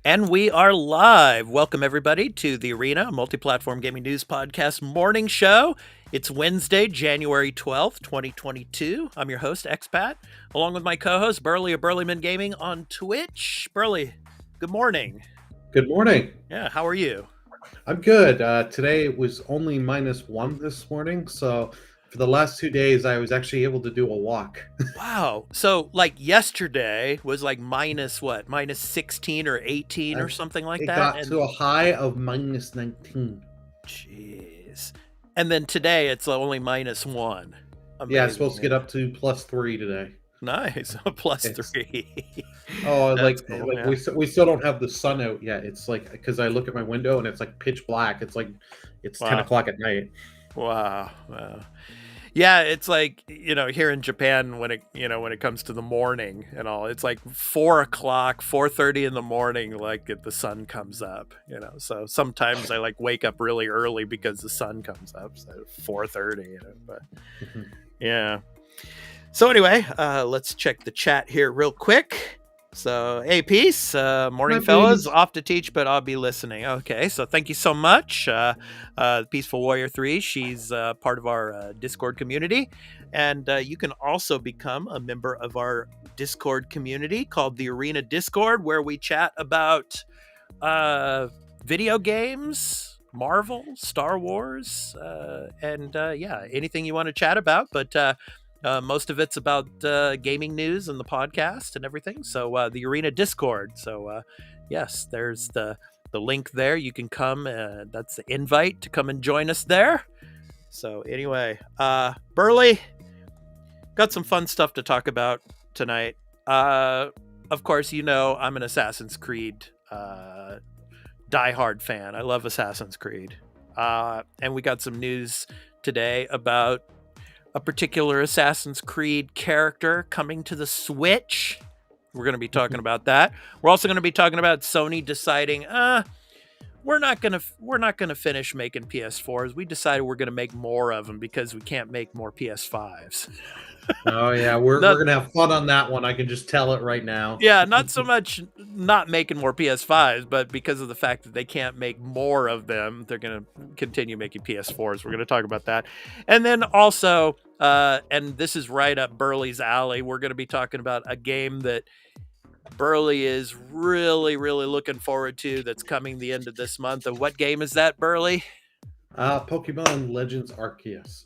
And we are live. Welcome, everybody, to the Arena Multiplatform Gaming News Podcast morning show. It's Wednesday, January 12th, 2022. I'm your host, Expat, along with my co-host, Burley of Burleyman Gaming on Twitch. Burley, good morning. Good morning. Yeah, how are you? I'm good. Today it was only -1 this morning, so for the last 2 days I was actually able to do a walk. Wow. So, like, yesterday was like minus what? Minus 16 or 18 or something like It that? got to a high of -19. Jeez. And then today it's only -1. Amazing. Yeah, it's supposed to get up to +3 today. Nice. +3. Oh, That's like, cool, yeah. we still don't have the sun out yet. It's like, because I look at my window and it's like pitch black. It's like it's 10 Wow. o'clock at night. Wow. Yeah, it's like, here in Japan when it comes to the morning and all, it's like 4 o'clock, 4:30 in the morning, like the sun comes up, So sometimes I like wake up really early because the sun comes up, so 4:30, but yeah. So anyway, let's check the chat here real quick. So, hey, peace. Morning, fellas. Off to teach, but I'll be listening. Okay, so thank you so much. Peaceful Warrior 3, she's part of our Discord community. And you can also become a member of our Discord community called the Arena Discord, where we chat about video games, Marvel, Star Wars, and anything you want to chat about. But most of it's about gaming news and the podcast and everything. So the Arena Discord. So yes, there's the link there. You can come. That's the invite to come and join us there. So anyway, Burley, got some fun stuff to talk about tonight. Of course, I'm an Assassin's Creed diehard fan. I love Assassin's Creed. And we got some news today about a particular Assassin's Creed character coming to the Switch. We're going to be talking about that. We're also going to be talking about Sony deciding, we're not going to finish making PS4s. We decided we're going to make more of them because we can't make more PS5s. Oh yeah, we're gonna have fun on that one. I can just tell it right now. Yeah, not so much not making more PS5s, but because of the fact that they can't make more of them, they're gonna continue making PS4s. We're gonna talk about that, and then also, and this is right up Burley's alley. We're gonna be talking about a game that Burley is really, really looking forward to. That's coming the end of this month. And what game is that, Burley? Pokemon Legends Arceus.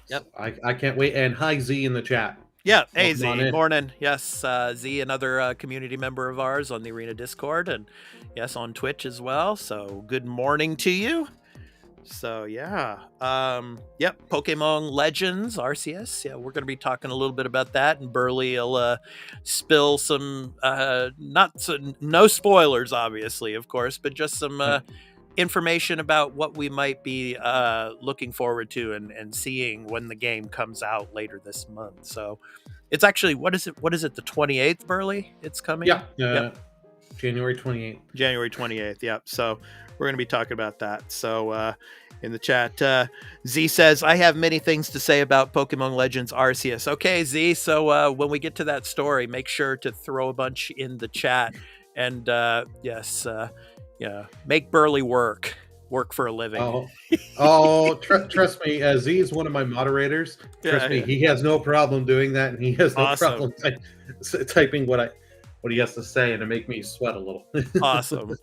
Yep. So I can't wait. And hi, Z in the chat. Yeah, hey, Z, morning. Yes, Z, another community member of ours on the Arena Discord, and yes, on Twitch as well. So good morning to you. So yeah, Pokemon Legends Arceus. Yeah, we're going to be talking a little bit about that, and Burley will spill some no spoilers, obviously, of course, but just some information about what we might be looking forward to and seeing when the game comes out later this month. So it's actually, what is it, the 28th, Burley? It's coming? Yep. January 28th. January 28th, yep. So we're going to be talking about that. So in the chat, Z says, I have many things to say about Pokemon Legends Arceus. Okay, Z, so when we get to that story, make sure to throw a bunch in the chat. And make Burley work for a living. Trust me, Z is one of my moderators. Trust me, he has no problem doing that, and he has no problem typing what he has to say, and to make me sweat a little. Awesome.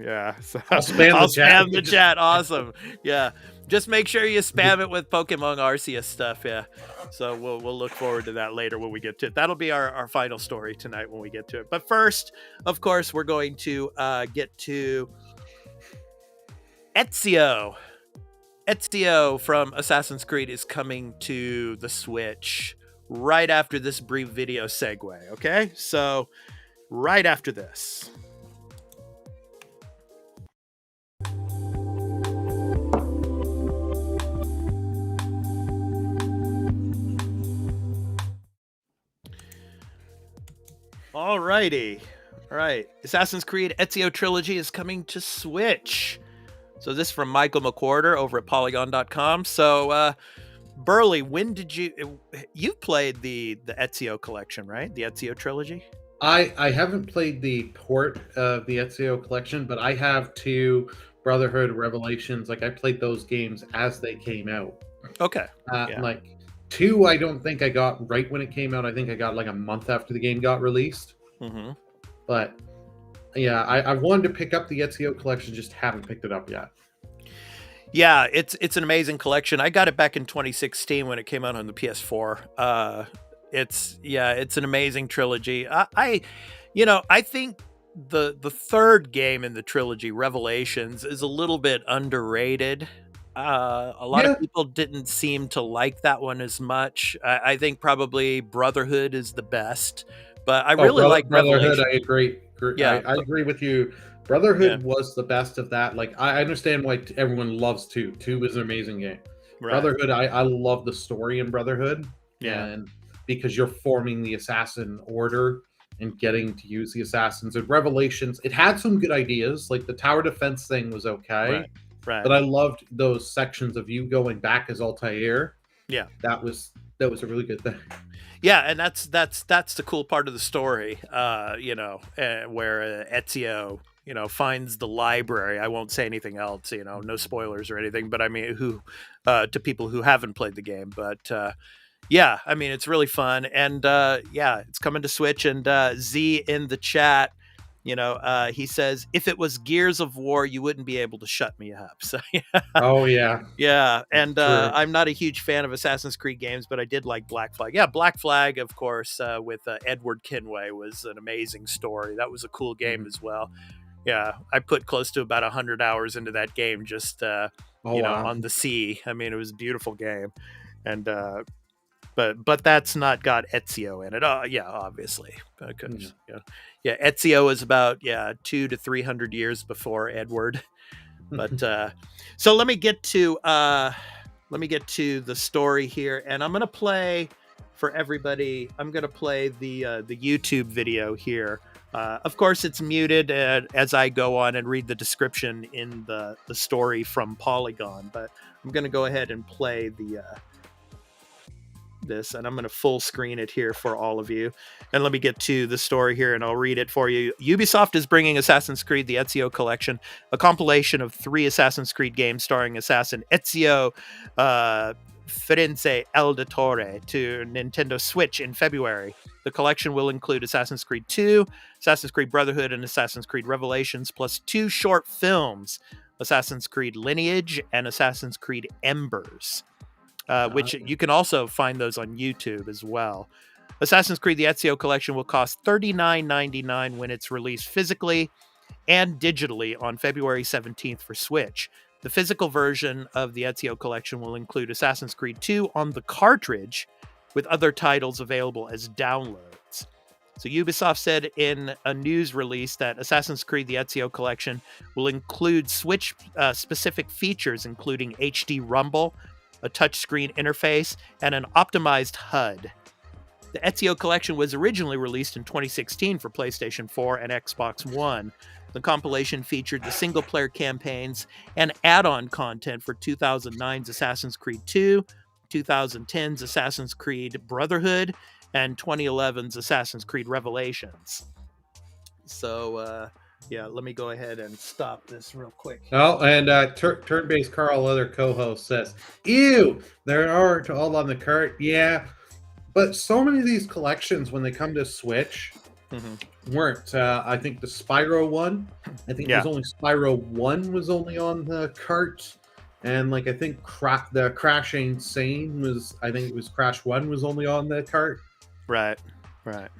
Yeah, so I'll spam the chat. Awesome. Yeah, just make sure you spam it with Pokemon Arceus stuff. Yeah, so we'll look forward to that later when we get to it. That'll be our final story tonight when we get to it. But first, of course, we're going to get to Ezio. Ezio from Assassin's Creed is coming to the Switch right after this brief video segue. Okay, so right after this. Alrighty. All right. Assassin's Creed Ezio Trilogy is coming to Switch. So this is from Michael McWhorter over at Polygon.com. So, Burley, when did you played the Ezio collection, right? The Ezio Trilogy? I haven't played the port of the Ezio collection, but I have two Brotherhood Revelations. Like I played those games as they came out. Okay. Yeah. Like two, I don't think I got right when it came out. I think I got like a month after the game got released. Mm-hmm. But yeah, I wanted to pick up the Ezio collection, just haven't picked it up yet. Yeah, it's an amazing collection. I got it back in 2016 when it came out on the PS4. It's an amazing trilogy. I think the third game in the trilogy, Revelations, is a little bit underrated. A lot of people didn't seem to like that one as much. I think probably Brotherhood is the best, but I really like Brotherhood. Revelation. I agree. Yeah, I agree with you. Brotherhood was the best of that. Like I understand why everyone loves two. Two is an amazing game. right. Brotherhood, I love the story in Brotherhood. Yeah. And because you're forming the assassin order and getting to use the assassins. And Revelations, it had some good ideas. Like the tower defense thing was okay. Right. But I loved those sections of you going back as Altair. Yeah. That was a really good thing. Yeah, and that's the cool part of the story, where Ezio, finds the library. I won't say anything else, no spoilers or anything, but I mean, to people who haven't played the game, but yeah, I mean, it's really fun, and it's coming to Switch, and Z in the chat, he says, if it was Gears of War, you wouldn't be able to shut me up. So yeah. Oh yeah. Yeah, and I'm not a huge fan of Assassin's Creed games, but I did like Black Flag. Yeah, Black Flag, of course, with Edward Kenway was an amazing story. That was a cool game as well. Yeah, I put close to about 100 hours into that game just, on the sea. I mean, it was a beautiful game. And but that's not got Ezio in it. Yeah, obviously. Because, Ezio is about 200 to 300 years before Edward. But so let me get to the story here, and I'm gonna play for everybody. I'm gonna play the YouTube video here. Of course, it's muted as I go on and read the description in the story from Polygon. But I'm gonna go ahead and play this, and I'm going to full screen it here for all of you. And let me get to the story here, and I'll read it for you. Ubisoft is bringing Assassin's Creed: The Ezio Collection, a compilation of 3 Assassin's Creed games starring assassin Ezio Firenze Eldatore, to Nintendo Switch in February. The collection will include Assassin's Creed 2, Assassin's Creed Brotherhood, and Assassin's Creed Revelations, plus 2 short films, Assassin's Creed Lineage and Assassin's Creed Embers. Which you can also find those on YouTube as well. Assassin's Creed: The Ezio Collection will cost $39.99 when it's released physically and digitally on February 17th for Switch. The physical version of the Ezio Collection will include Assassin's Creed 2 on the cartridge, with other titles available as downloads. So Ubisoft said in a news release that Assassin's Creed: The Ezio Collection will include Switch-specific features, including HD Rumble, a touchscreen interface, and an optimized HUD. The Ezio Collection was originally released in 2016 for PlayStation 4 and Xbox One. The compilation featured the single-player campaigns and add-on content for 2009's Assassin's Creed 2, 2010's Assassin's Creed Brotherhood, and 2011's Assassin's Creed Revelations. So, let me go ahead and stop this real quick. Oh, and Turn-Based Carl, other co-host, says, ew, there aren't all on the cart. Yeah, but so many of these collections, when they come to Switch, weren't. I think the Spyro one, I think there's only Spyro 1 was only on the cart. And like I think the Crashing Sane was, I think it was Crash 1 was only on the cart. Right.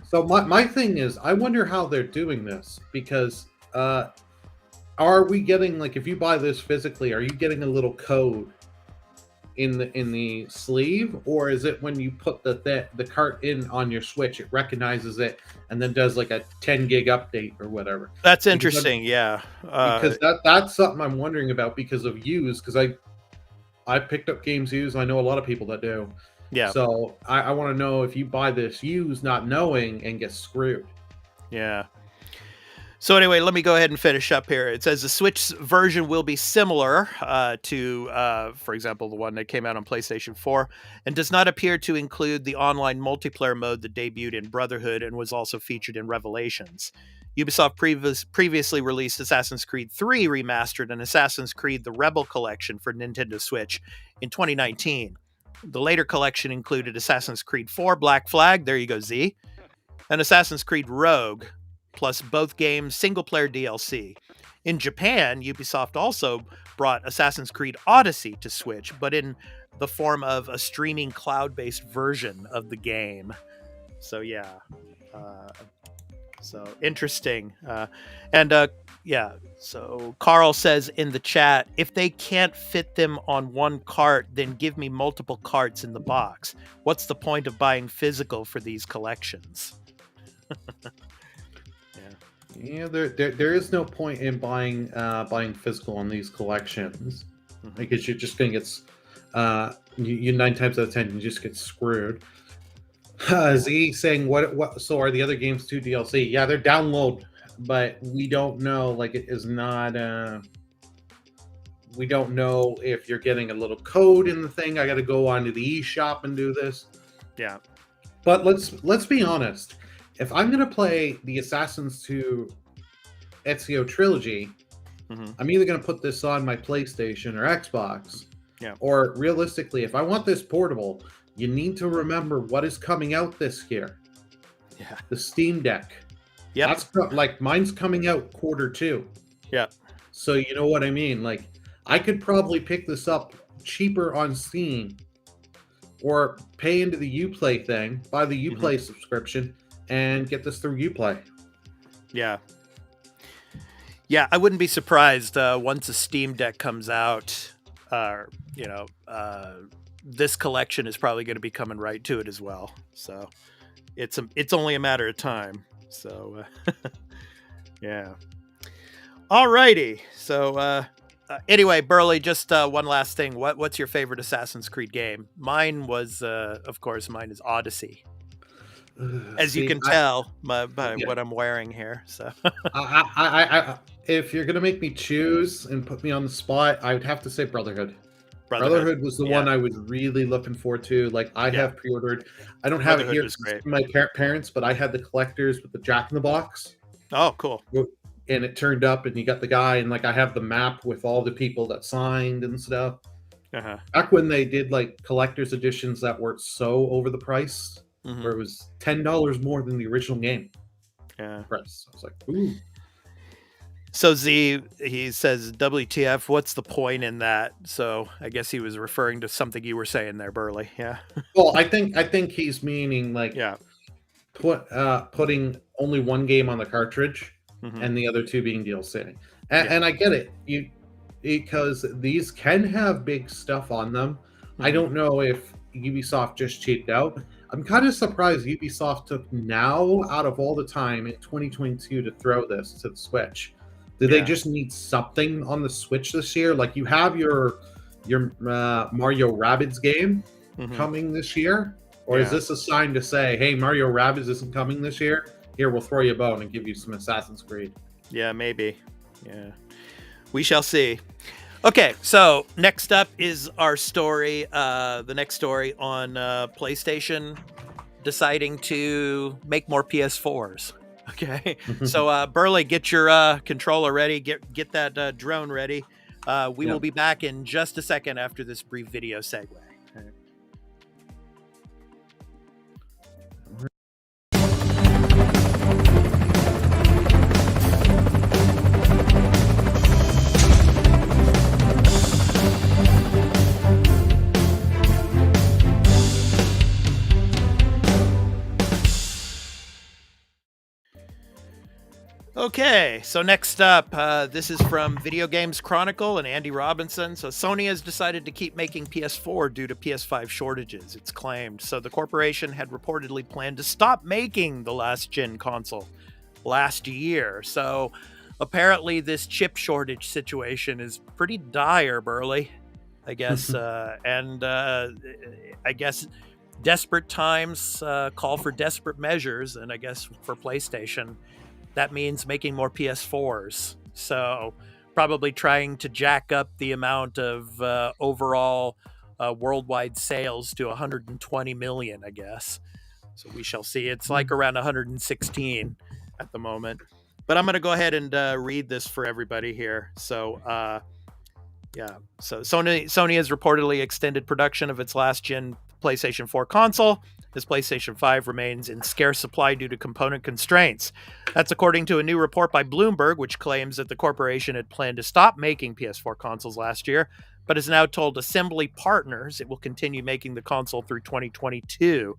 So my thing is, I wonder how they're doing this, because are we getting, like, if you buy this physically, are you getting a little code in the sleeve, or is it when you put the cart in on your Switch, it recognizes it and then does like a 10 gig update or whatever? That's interesting. Because that's something I'm wondering about because of used, because I picked up games used. I know a lot of people that do. Yeah. So I want to know if you buy this used not knowing and get screwed. Yeah. So anyway, let me go ahead and finish up here. It says the Switch version will be similar to, for example, the one that came out on PlayStation 4, and does not appear to include the online multiplayer mode that debuted in Brotherhood and was also featured in Revelations. Ubisoft previously released Assassin's Creed 3 Remastered and Assassin's Creed The Rebel Collection for Nintendo Switch in 2019. The later collection included Assassin's Creed 4 Black Flag, there you go, Z, and Assassin's Creed Rogue, plus both games' single-player DLC. In Japan, Ubisoft also brought Assassin's Creed Odyssey to Switch, but in the form of a streaming cloud-based version of the game. So yeah, so interesting. So Carl says in the chat, if they can't fit them on one cart, then give me multiple carts in the box. What's the point of buying physical for these collections? Yeah, there is no point in buying physical on these collections, because you're just going to get you 9 times out of 10 you just get screwed. Z saying what? So are the other games too DLC? Yeah, they're download, but we don't know. Like, it is not. We don't know if you're getting a little code in the thing. I got to go onto the eShop and do this. Yeah, but let's be honest. If I'm going to play the Assassin's 2 Ezio Trilogy, I'm either going to put this on my PlayStation or Xbox. Yeah. Or realistically, if I want this portable, you need to remember what is coming out this year. Yeah. The Steam Deck. Yeah. That's like mine's coming out Q2. Yeah. So you know what I mean? Like, I could probably pick this up cheaper on Steam, or pay into the Uplay thing, buy the Uplay subscription, and get this through Uplay. Yeah. Yeah, I wouldn't be surprised once a Steam Deck comes out, this collection is probably going to be coming right to it as well. So it's only a matter of time. So yeah. Alrighty. So anyway, Burley, just one last thing. What's your favorite Assassin's Creed game? Mine was, of course, mine is Odyssey. As you can tell by what I'm wearing here. So I if you're gonna make me choose and put me on the spot, I would have to say Brotherhood. Brotherhood was the one I was really looking forward to. Like, I have pre-ordered. I don't have it here from my parents, but I had the collectors with the Jack in the Box. Oh, cool. And it turned up, and you got the guy, and like I have the map with all the people that signed and stuff. Back when they did like collector's editions that were so over the price, where it was $10 more than the original game. Yeah. Price. I was like, ooh. So Z, he says, WTF, what's the point in that? So I guess he was referring to something you were saying there, Burley. Yeah. Well, I think he's meaning like, putting only one game on the cartridge and the other two being DLC. And I get it. Because these can have big stuff on them. I don't know if Ubisoft just cheaped out. I'm kind of surprised Ubisoft took now out of all the time in 2022 to throw this to the Switch. Do they just need something on the Switch this year? Like, you have your Mario Rabbids game coming this year? Or is this a sign to say, hey, Mario Rabbids isn't coming this year? Here, we'll throw you a bone and give you some Assassin's Creed. Yeah, maybe. Yeah. We shall see. Okay, so next up is our story, the next story on PlayStation deciding to make more PS4s. Okay, so Burley, get your controller ready, get that drone ready. We will be back in just a second after this brief video segue. Okay, so next up, this is from Video Games Chronicle and Andy Robinson. So Sony has decided to keep making PS4 due to PS5 shortages, it's claimed. So the corporation had reportedly planned to stop making the last-gen console last year. So apparently this chip shortage situation is pretty dire, Burley, I guess. And I guess desperate times call for desperate measures, and I guess for PlayStation, that means making more PS4s. So probably trying to jack up the amount of overall worldwide sales to 120 million, I guess. So we shall see. It's like around 116 at the moment. But I'm going to go ahead and read this for everybody here. So, so Sony has reportedly extended production of its last gen PlayStation 4 console. This PlayStation 5 remains in scarce supply due to component constraints. That's according to a new report by Bloomberg, which claims that the corporation had planned to stop making PS4 consoles last year, but has now told assembly partners it will continue making the console through 2022.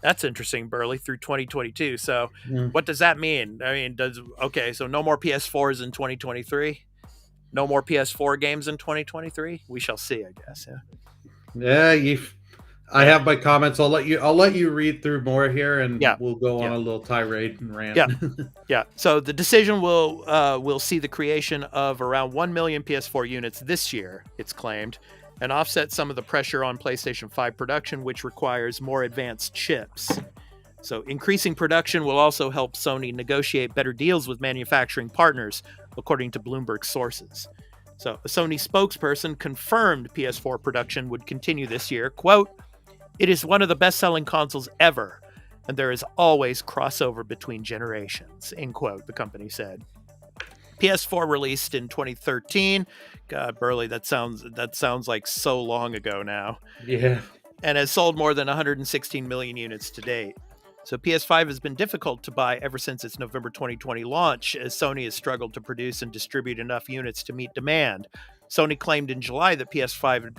That's interesting, Burley, through 2022. So what does that mean? I mean, so no more PS4s in 2023? No more PS4 games in 2023? We shall see, I guess. Yeah, I have my comments. I'll let you read through more here, and we'll go on a little tirade and rant. Yeah. So the decision will see the creation of around 1 million PS4 units this year, it's claimed, and offset some of the pressure on PlayStation 5 production, which requires more advanced chips. So increasing production will also help Sony negotiate better deals with manufacturing partners, according to Bloomberg sources. So a Sony spokesperson confirmed PS4 production would continue this year. Quote, "It is one of the best-selling consoles ever, and there is always crossover between generations," end quote, the company said. PS4 released in 2013. God, Burley, that sounds like so long ago now. Yeah. And has sold more than 116 million units to date. So PS5 has been difficult to buy ever since its November 2020 launch, as Sony has struggled to produce and distribute enough units to meet demand. Sony claimed in July that PS5 had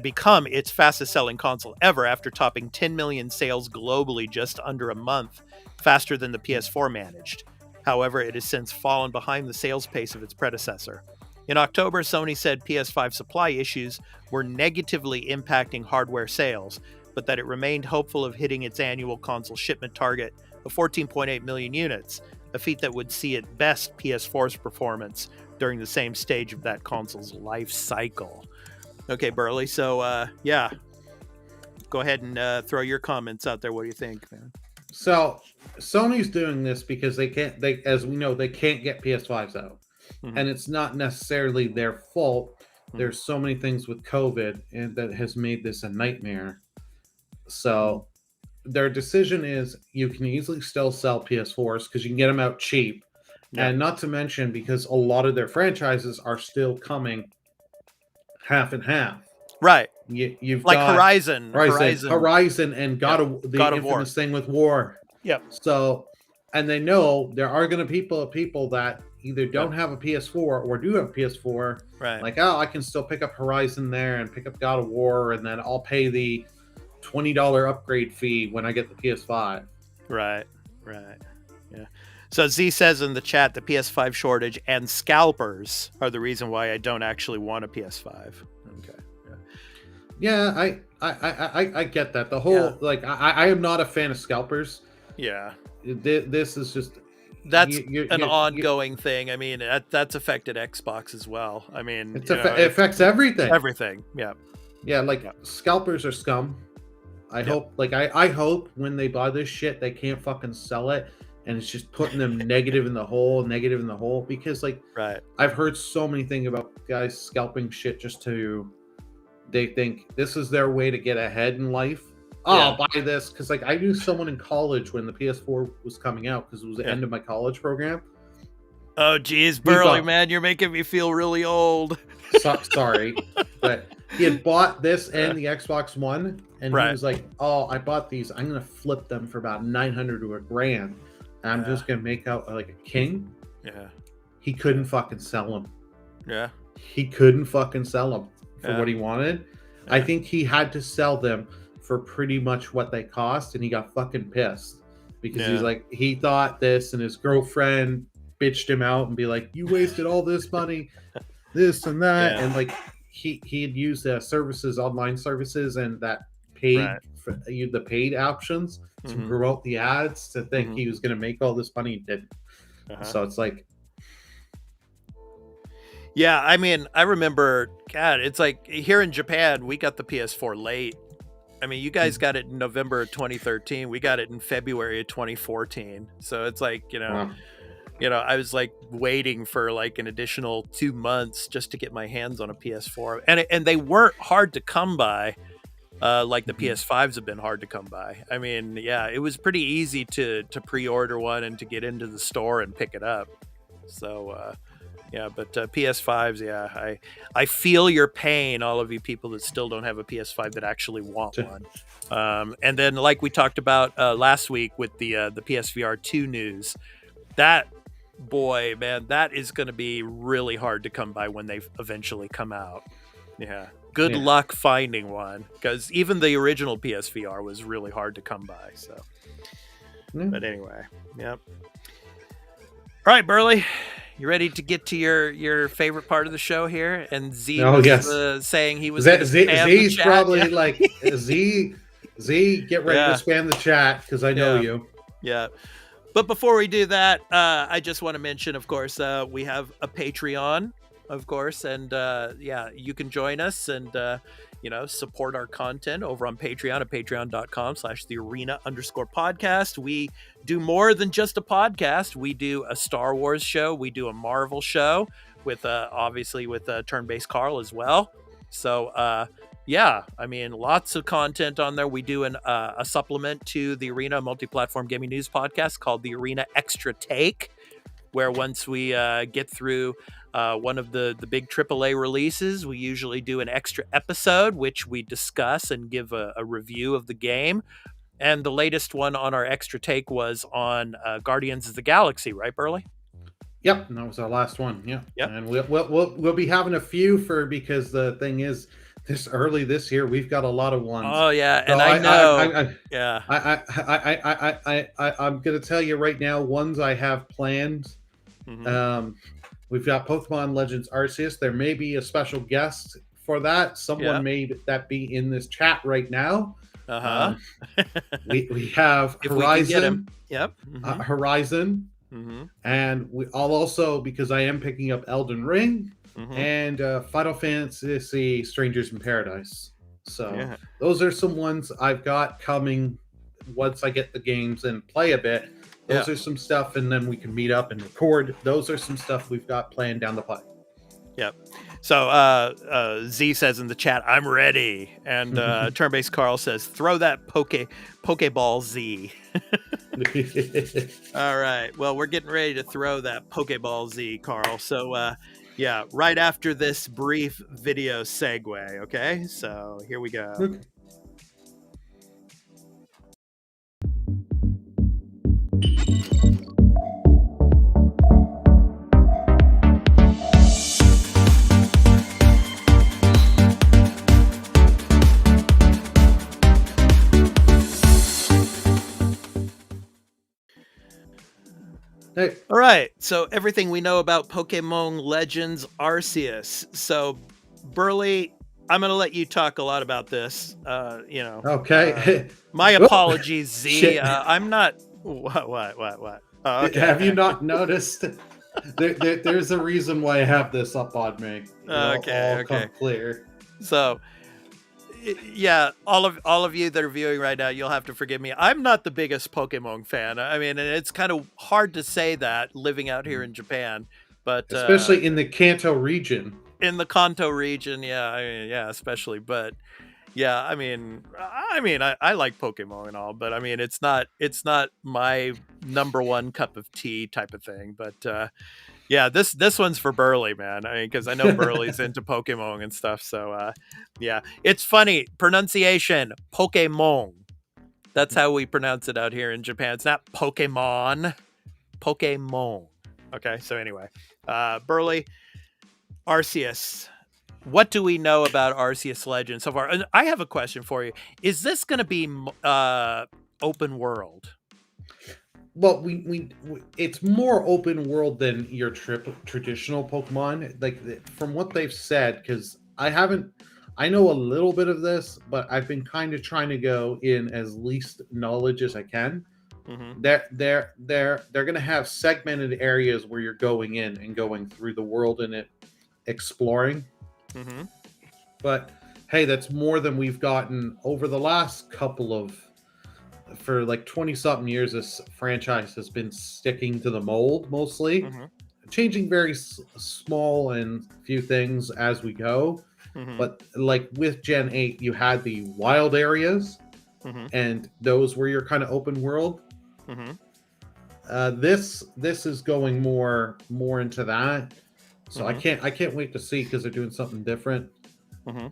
become its fastest-selling console ever after topping 10 million sales globally just under a month, faster than the PS4 managed. However, it has since fallen behind the sales pace of its predecessor. In October, Sony said PS5 supply issues were negatively impacting hardware sales, but that it remained hopeful of hitting its annual console shipment target of 14.8 million units, a feat that would see it best PS4's performance during the same stage of that console's life cycle. Okay, Burley, so go ahead and throw your comments out there. What do you think, man? So Sony's doing this because as we know, they can't get PS5s out. And it's not necessarily their fault. There's so many things with COVID and that has made this a nightmare. So their decision is you can easily still sell PS4s because you can get them out cheap. And not to mention because a lot of their franchises are still coming half and half. Right. You've like got Horizon, and God of the infamous thing with War. Yep. So, and they know there are going to be people that either don't have a PS4 or do have a PS4. Right. Like, oh, I can still pick up Horizon there and pick up God of War, and then I'll pay the $20 upgrade fee when I get the PS5. Right. Yeah. So Z says in the chat, the PS5 shortage and scalpers are the reason why I don't actually want a PS5. Okay. Yeah, I get that. The whole I am not a fan of scalpers. Yeah. This is just that's an ongoing thing. I mean, that's affected Xbox as well. I mean, it affects everything. Everything. Yeah. Yeah, scalpers are scum. I hope I hope when they buy this shit they can't fucking sell it. And it's just putting them negative in the hole, because I've heard so many things about guys scalping shit they think this is their way to get ahead in life. I'll buy this because I knew someone in college when the PS4 was coming out because it was the end of my college program. Oh geez, Burley, man, you're making me feel really old. Sorry, but he had bought this and the Xbox One, and he was like, "Oh, I bought these. I'm gonna flip them for about $900 to $1,000." And I'm just gonna make out like a king. Yeah. He couldn't fucking sell them. Yeah. He couldn't fucking sell them for what he wanted. Yeah. I think he had to sell them for pretty much what they cost, and he got fucking pissed because he's like, he thought this, and his girlfriend bitched him out and be like, "You wasted all this money, this and that," and he had used online services, and that paid for the paid options to promote the ads to think he was going to make all this money. He didn't. So it's like, yeah, I mean, I remember, God, it's like here in Japan, we got the PS4 late. I mean, you guys got it in November of 2013. We got it in February of 2014. So it's like, Wow. I was like waiting for like an additional 2 months just to get my hands on a PS4, and they weren't hard to come by. Like the PS5s have been hard to come by. I mean, yeah, it was pretty easy to pre-order one and to get into the store and pick it up. So yeah, but PS5s, yeah, I feel your pain, all of you people that still don't have a PS5 that actually want one. And then, like we talked about last week with the PSVR 2 news, that boy, man, that is going to be really hard to come by when they eventually come out. Yeah. Good luck finding one, because even the original PSVR was really hard to come by. So, but anyway, yep. All right, Burley, you ready to get to your favorite part of the show here? And Z was saying he was Z's probably like Z. Get ready to spam the chat because I know you. Yeah. But before we do that, I just want to mention, of course, we have a Patreon, of course, and you can join us and support our content over on Patreon at patreon.com/thearena_podcast. We do more than just a podcast. We do a Star Wars show. We do a Marvel show with obviously with Turn-Based Carl as well. So I mean, lots of content on there. We do a supplement to the Arena Multiplatform Gaming News podcast called the Arena Extra Take, where once we get through one of the big AAA releases, we usually do an extra episode, which we discuss and give a review of the game. And the latest one on our Extra Take was on Guardians of the Galaxy, right, Burley? Yep, that was our last one. Yeah, yep. And we'll be having a few because the thing is, this early this year we've got a lot of ones. Oh yeah, so and I know. I'm gonna tell you right now, ones I have planned. Mm-hmm. We've got Pokemon Legends Arceus. There may be a special guest for that. Someone may that be in this chat right now. We have Horizon. Yep. Mm-hmm. Horizon. Mm-hmm. And I'll also, because I am picking up Elden Ring and Final Fantasy Strangers in Paradise. So those are some ones I've got coming once I get the games and play a bit. Those are some stuff, and then we can meet up and record. Those are some stuff we've got planned down the pipe. Yep. So Z says in the chat, I'm ready. And Turn-Based Carl says, throw that Pokeball Z. All right. Well, we're getting ready to throw that Pokeball Z, Carl. So, right after this brief video segue. Okay. So here we go. Okay. Hey. All right, so everything we know about Pokemon Legends Arceus. So, Burley, I'm going to let you talk a lot about this. Okay. My apologies, Z. I'm not. What? Oh, okay. Have you not noticed? There's a reason why I have this up on me. Okay. Come clear. So. Yeah, all of you that are viewing right now, you'll have to forgive me. I'm not the biggest Pokemon fan. I mean, and it's kind of hard to say that living out here in Japan, but especially in the Kanto region. In the Kanto region, especially. But yeah, I mean, I like Pokemon and all, but I mean, it's not my number one cup of tea type of thing. But this one's for Burley, man. I mean, because I know Burley's into Pokemon and stuff. So, it's funny. Pronunciation, Pokemon. That's how we pronounce it out here in Japan. It's not Pokemon. Pokemon. Okay, so anyway. Burley, Arceus. What do we know about Arceus Legends so far? And I have a question for you. Is this going to be open world? Well, we it's more open world than your traditional Pokemon. Like from what they've said, because I know a little bit of this, but I've been kind of trying to go in as least knowledge as I can. Mm-hmm. They're gonna have segmented areas where you're going in and going through the world and exploring. Mm-hmm. But hey, that's more than we've gotten over the last couple of, for like 20 something years. This franchise has been sticking to the mold mostly, Mm-hmm. changing very small and few things as we go. Mm-hmm. But like with Gen 8, you had the wild areas, Mm-hmm. and those were your kind of open world. Mm-hmm. This is going more into that. So Mm-hmm. I can't wait to see, because they're doing something different. Mm-hmm.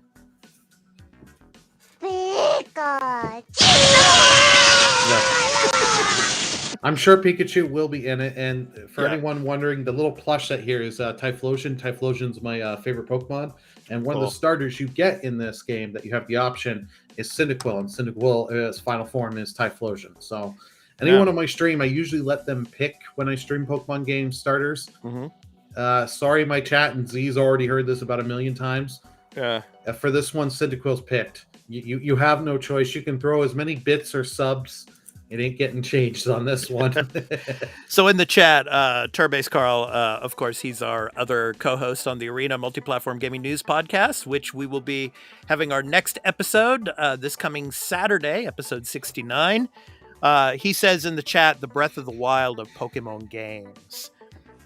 I'm sure Pikachu will be in it. And for Yeah. anyone wondering, the little plush set here is Typhlosion. Typhlosion's my favorite Pokemon. And one of Cool. the starters you get in this game that you have the option is Cyndaquil. And Cyndaquil's final form is Typhlosion. So anyone Yeah. on my stream, I usually let them pick when I stream Pokemon game starters. Mm-hmm. Sorry, my chat and Z's already heard this about a million times. Yeah. For this one, Cyndaquil's picked. You have no choice. You can throw as many bits or subs. It ain't getting changed on this one. So in the chat, Turbase Carl, of course, he's our other co-host on the Arena Multiplatform Gaming News podcast, which we will be having our next episode this coming Saturday, episode 69. He says in the chat, the Breath of the Wild of Pokemon games.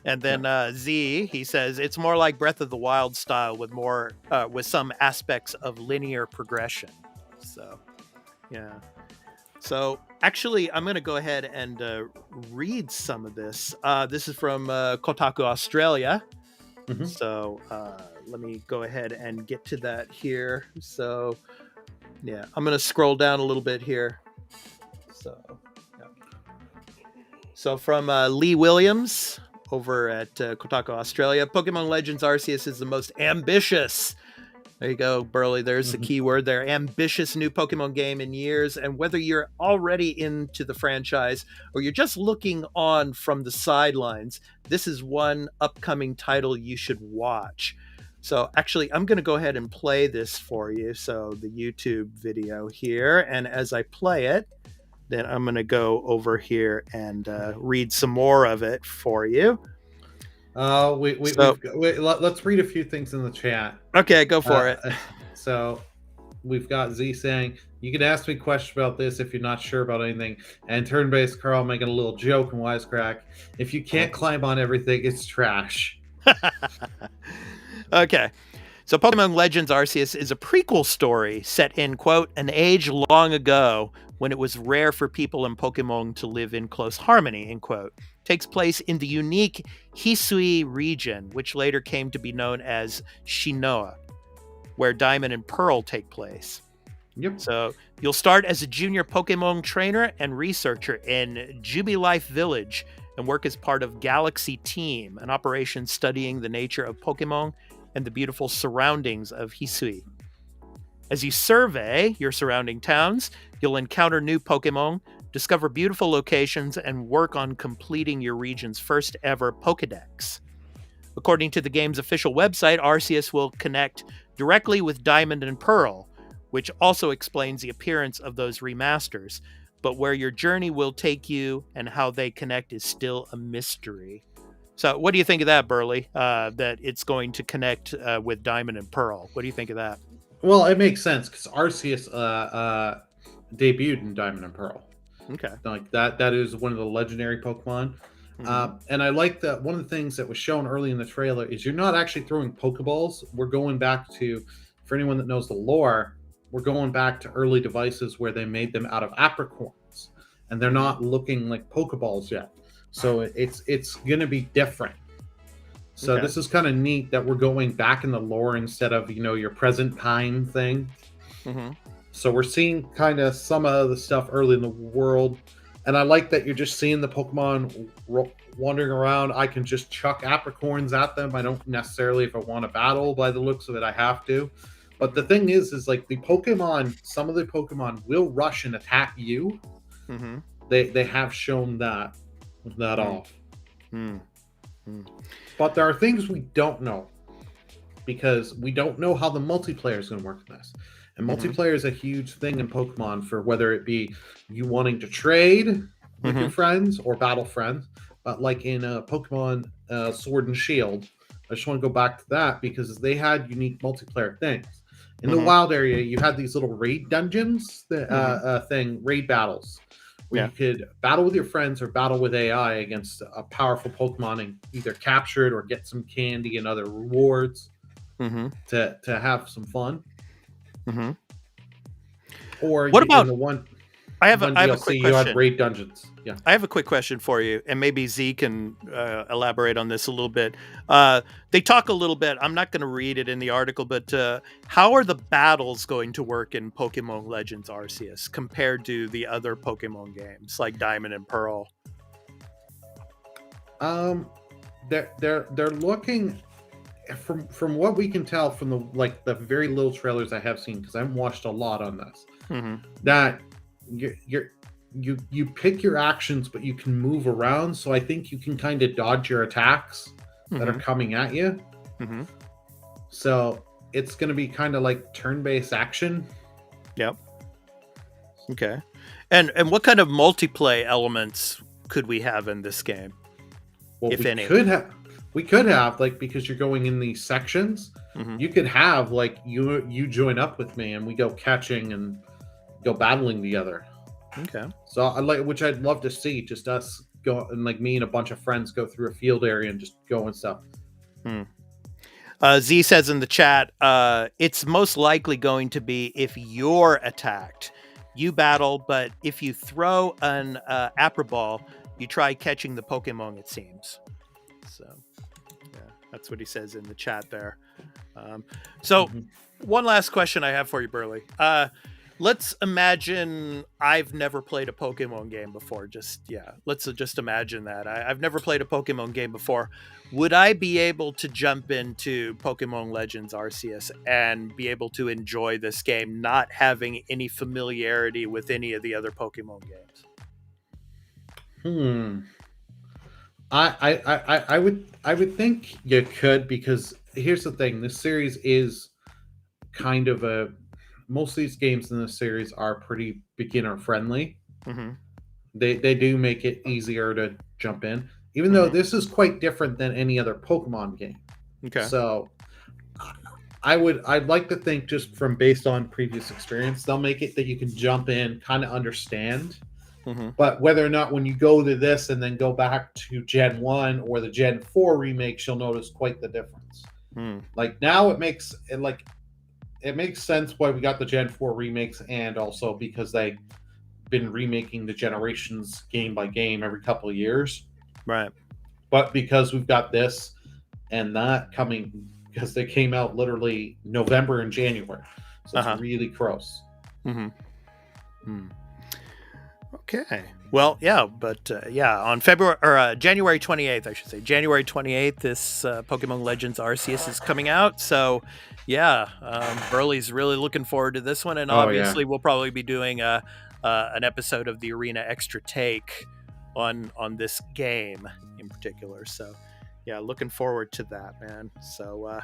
And then Z, he says it's more like Breath of the Wild style with more with some aspects of linear progression. So, yeah. So actually, I'm going to go ahead and read some of this. This is from Kotaku Australia. Mhm. So let me go ahead and get to that here. So, yeah, I'm going to scroll down a little bit here. So, yeah. So from Lee Williams over at Kotaku Australia, Pokemon Legends Arceus is the most ambitious. There you go, Burley. There's the key word there. Ambitious new Pokemon game in years. And whether you're already into the franchise or you're just looking on from the sidelines, this is one upcoming title you should watch. So actually, I'm going to go ahead and play this for you. So the YouTube video here. And as I play it, then I'm going to go over here and read some more of it for you. Let's read a few things in the chat. Okay, go for it. So we've got Z saying, you can ask me questions about this if you're not sure about anything. And Turn-Based Carl making a little joke and wisecrack. If you can't climb on everything, it's trash. Okay. So Pokemon Legends Arceus is a prequel story set in, quote, an age long ago when it was rare for people in Pokemon to live in close harmony, end quote. Takes place in the unique Hisui region, which later came to be known as Shinoa, where Diamond and Pearl take place. Yep. So you'll start as a junior Pokemon trainer and researcher in Jubilife Village and work as part of Galaxy Team, an operation studying the nature of Pokemon and the beautiful surroundings of Hisui. As you survey your surrounding towns, you'll encounter new Pokemon, discover beautiful locations, and work on completing your region's first ever Pokedex. According to the game's official website, Arceus will connect directly with Diamond and Pearl, which also explains the appearance of those remasters. But where your journey will take you and how they connect is still a mystery. So what do you think of that, Burley? That it's going to connect with Diamond and Pearl. What do you think of that? Well, it makes sense because Arceus debuted in Diamond and Pearl. Okay. Like that is one of the legendary Pokemon. And I like that one of the things that was shown early in the trailer is you're not actually throwing Pokeballs. We're going back to, for anyone that knows the lore, we're going back to early devices where they made them out of apricorns, and they're not looking like Pokeballs yet. So it's going to be different. So Okay. this is kind of neat that we're going back in the lore instead of, your present time thing. Mm-hmm. So we're seeing kind of some of the stuff early in the world. And I like that you're just seeing the Pokemon wandering around. I can just chuck apricorns at them. I don't necessarily, if I want to battle by the looks of it, I have to. But the thing is like the Pokemon, some of the Pokemon will rush and attack you. Mm-hmm. They have shown that off. Mm-hmm. But there are things we don't know, because we don't know how the multiplayer is going to work in this. And multiplayer is a huge thing in Pokemon, for whether it be you wanting to trade with your friends or battle friends. But like in Pokemon Sword and Shield, I just want to go back to that because they had unique multiplayer things. In the wild area, you had these little raid dungeons, raid battles, where you could battle with your friends or battle with AI against a powerful Pokemon and either capture it or get some candy and other rewards to have some fun. Or what about in the one I have a DLC, quick you question. had raid dungeons. Yeah, I have a quick question for you, and maybe Z can elaborate on this a little bit. They talk a little bit. I'm not going to read it in the article, but how are the battles going to work in Pokemon Legends Arceus compared to the other Pokemon games like Diamond and Pearl? They're looking, from what we can tell from the very little trailers I have seen, because I haven't watched a lot on this, that you pick your actions, but you can move around. So I think you can kind of dodge your attacks that are coming at you. So it's going to be kind of like turn-based action. Yep. Okay. And what kind of multiplayer elements could we have in this game? Well, if any? We could have, like, because you're going in these sections, you could have, like, you join up with me and we go catching and go battling together. Okay. So which I'd love to see, just us go, and like me and a bunch of friends go through a field area and just go and stuff. Z says in the chat, it's most likely going to be if you're attacked, you battle, but if you throw an Apra Ball, you try catching the Pokemon, it seems. So, yeah, that's what he says in the chat there. One last question I have for you, Burley. Let's imagine I've never played a Pokemon game before. Let's just imagine that. I've never played a Pokemon game before. Would I be able to jump into Pokemon Legends Arceus and be able to enjoy this game, not having any familiarity with any of the other Pokemon games? I would think you could, because here's the thing: this series is kind of most of these games in this series are pretty beginner friendly. They do make it easier to jump in, even though this is quite different than any other Pokemon game. Okay. So I'd like to think, just from based on previous experience, they'll make it that you can jump in, kind of understand. But whether or not when you go to this and then go back to Gen 1 or the Gen 4 remakes, you'll notice quite the difference. Like now it makes sense why we got the Gen 4 remakes, and also because they've been remaking the generations game by game every couple of years. Right. But because we've got this and that coming, because they came out literally November and January. So it's really close. Okay. Well, yeah, but on January 28th, I should say, January 28th, this Pokemon Legends Arceus is coming out. So, Burley's really looking forward to this one, and obviously we'll probably be doing an episode of the Arena Extra Take on this game in particular. So, yeah, looking forward to that, man. So,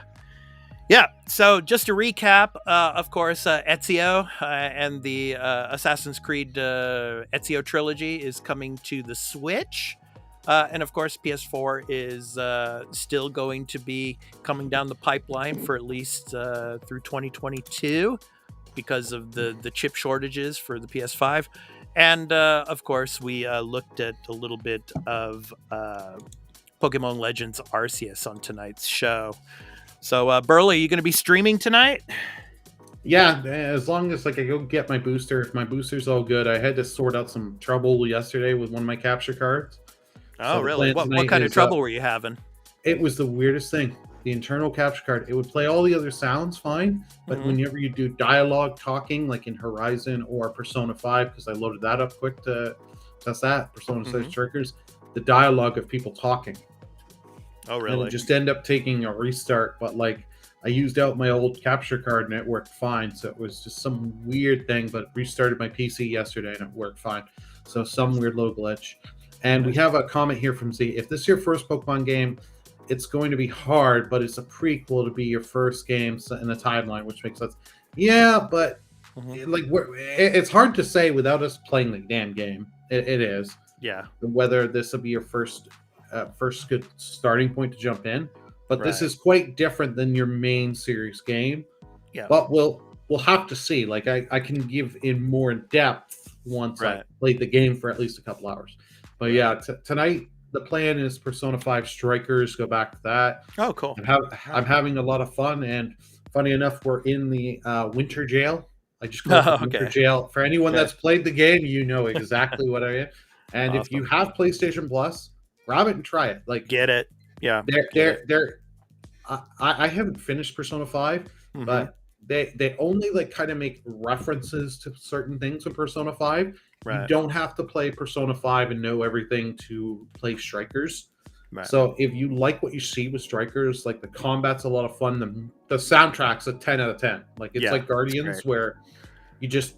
so just to recap, of course, Ezio and the Assassin's Creed Ezio Trilogy is coming to the Switch. And of course, PS4 is still going to be coming down the pipeline for at least through 2022 because of the chip shortages for the PS5. And of course, we looked at a little bit of Pokemon Legends Arceus on tonight's show. So, Burley, you going to be streaming tonight? Yeah, as long as I go get my booster. If my booster's all good, I had to sort out some trouble yesterday with one of my capture cards. Oh, really? What kind of trouble were you having? It was the weirdest thing. The internal capture card, it would play all the other sounds fine, but whenever you do dialogue talking, like in Horizon or Persona 5, because I loaded that up quick to test that, Persona 6 triggers, the dialogue of people talking. Oh, really? And it just end up taking a restart, but I used out my old capture card and it worked fine. So it was just some weird thing, but restarted my PC yesterday and it worked fine. So some weird low glitch. And we have a comment here from Z. If this is your first Pokemon game, it's going to be hard, but it's a prequel to be your first game in the timeline, which makes sense. Yeah, but it's hard to say without us playing the damn game. It is. Yeah. Whether this will be your first good starting point to jump in, but this is quite different than your main series game. Yeah. But we'll we'll have to see. Like I can give in more in depth once I Right. played the game for at least a couple hours. But Right. yeah, tonight the plan is Persona 5 Strikers. Go back to that. Oh, cool. I'm having a lot of fun, and funny enough, we're in the winter jail. I just closed the Oh, winter okay. jail. For anyone Okay. that's played the game, you know exactly what I am. And if you Awesome. have PlayStation Plus, grab it and try it. Like Get it. Yeah. they're I haven't finished Persona 5, but they only like kind of make references to certain things in Persona 5. You Right. don't have to play Persona 5 and know everything to play Strikers. Right. So if you like what you see with Strikers, like the combat's a lot of fun. The soundtrack's a 10 out of 10. Like it's like Guardians where you just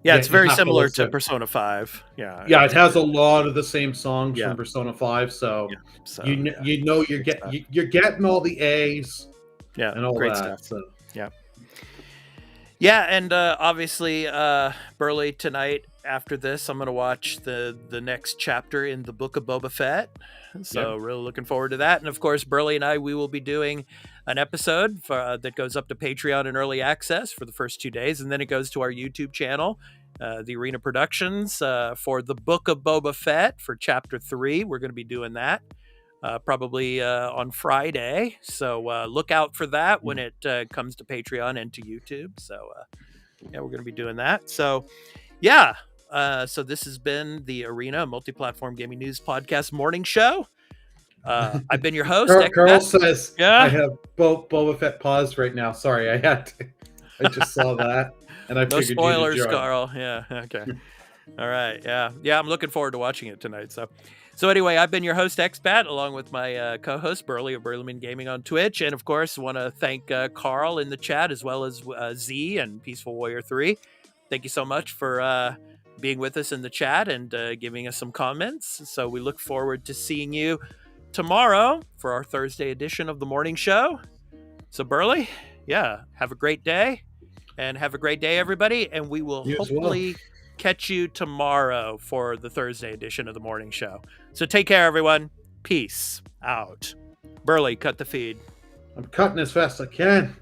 it's very have to similar to listen. Persona 5. Yeah. Yeah, it has a lot of the same songs Yeah. from Persona 5, so, So you know you're getting all the A's yeah, and all great that. stuff. So. Yeah, and obviously, Burley, tonight after this, I'm going to watch the next chapter in the Book of Boba Fett. So really looking forward to that. And of course, Burley and I, we will be doing an episode that goes up to Patreon and early access for the first 2 days. And then it goes to our YouTube channel, the Arena Productions, for the Book of Boba Fett for chapter 3. We're going to be doing that. Probably on Friday. So look out for that when it comes to Patreon and to YouTube. So we're going to be doing that. So so this has been the Arena Multiplatform Gaming News Podcast Morning Show. I've been your host. Carl says, yeah, I have Boba Fett paused right now. Sorry, I just saw that. And I no figured spoilers, you'd join. Carl. Yeah, okay. All right, yeah, I'm looking forward to watching it tonight. So anyway, I've been your host, Expat, along with my co-host, Burley of Burleyman Gaming on Twitch. And of course, want to thank Carl in the chat, as well as Z and Peaceful Warrior 3. Thank you so much for being with us in the chat and giving us some comments. So we look forward to seeing you tomorrow for our Thursday edition of the morning show. So Burley, have a great day. And have a great day, everybody. And we will hopefully catch you tomorrow for the Thursday edition of the morning show. So take care, everyone. Peace out. Burley, cut the feed. I'm cutting as fast as I can.